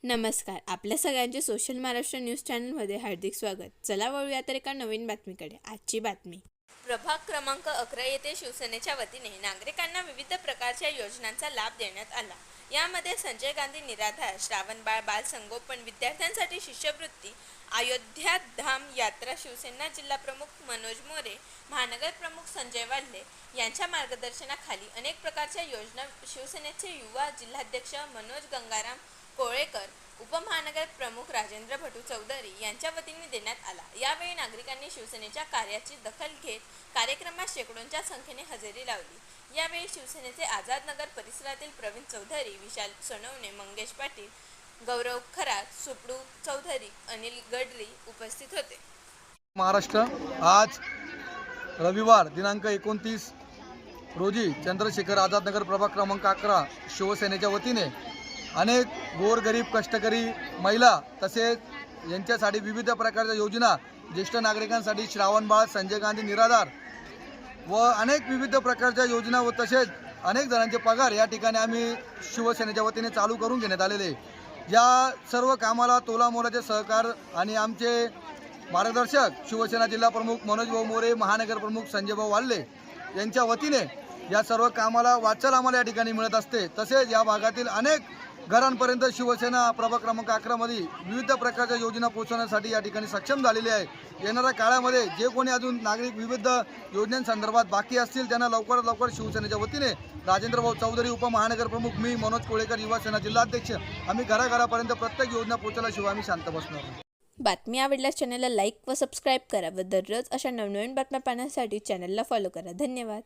नमस्कार. आपल्या सगळ्यांचे सोशल महाराष्ट्र न्यूज चॅनलमध्ये हार्दिक स्वागत. चला वळूया तर एका नवीन बातमीकडे. आजची बातमी. प्रभाग क्रमांक 11 येथे शिवसेनेच्या वतीने नागरिकांना विविध प्रकारच्या योजनांचा लाभ देण्यात आला. यामध्ये संजय गांधी निराधार, श्रावणबाळ बालसंगोपन, विद्यार्थ्यांसाठी शिष्यवृत्ती, अयोध्या धाम यात्रा, शिवसेना जिल्हा प्रमुख मनोज मोरे, महानगर प्रमुख संजय वाल्हे यांच्या मार्गदर्शनाखाली अनेक प्रकारच्या योजना शिवसेनेचे युवा जिल्हाध्यक्ष मनोज गंगाराम कोळेकर, उपमहानगर प्रमुख राजेंद्र भटू चौधरी यांच्या वतीने देण्यात आला. यावेळी नागरिकांनी शिवसेनेच्या कार्याची दखल घेत कार्यक्रमात शेकडोंच्या संख्येने हजेरी लावली. यावेळी शिवसेनेचे आझादनगर परिसरातील प्रवीण चौधरी, विशाल सोनवणे, मंगेश पाटील, गौरव खरात, सुपडू चौधरी, अनिल गडरी उपस्थित होते. महाराष्ट्र आज रविवार दिनांक 29 रोजी चंद्रशेखर आझादनगर प्रभाग क्रमांक 11 शिवसेनेच्या वतीने अनेक गोरगरीब कष्टकरी महिला तसेच यांच्यासाठी विविध प्रकारच्या योजना, ज्येष्ठ नागरिकांसाठी श्रावणबाळ, संजय गांधी निराधार व अनेक विविध प्रकारच्या योजना व तसेच अनेक जणांचे पगार या ठिकाणी आम्ही शिवसेनेच्या वतीने चालू करून घेण्यात आलेले. या सर्व कामाला तोलामोलाचे सहकार आणि आमचे मार्गदर्शक शिवसेना जिल्हा प्रमुख मनोज भाऊ मोरे, महानगर प्रमुख संजय भाऊ वाल्हे यांच्या वतीने या सर्व कामाला वाचाल आम्हाला या ठिकाणी मिळत असते. तसेच या भागातील अनेक घरांपर्यंत शिवसेना प्रभाग क्रमांक 11 मध्ये विविध प्रकारच्या योजना पोहोचवण्यासाठी या ठिकाणी सक्षम झालेली आहे. येणाऱ्या काळामध्ये जे कोणी अजून नागरिक विविध योजनांसंदर्भात बाकी असतील त्यांना लवकरात लवकर शिवसेनेच्या वतीने राजेंद्र भाऊ चौधरी, उपमहानगर प्रमुख, मी मनोज कोळेकर, युवा सेना जिल्हाध्यक्ष, आम्ही घराघरापर्यंत प्रत्येक योजना पोहोचल्याशिवाय आम्ही शांत बसणार नाही. बातमी आवडल्यास चॅनलला लाईक व सबस्क्राईब करा व दररोज अशा नवनवीन बातम्या पाहण्यासाठी चॅनलला फॉलो करा. धन्यवाद.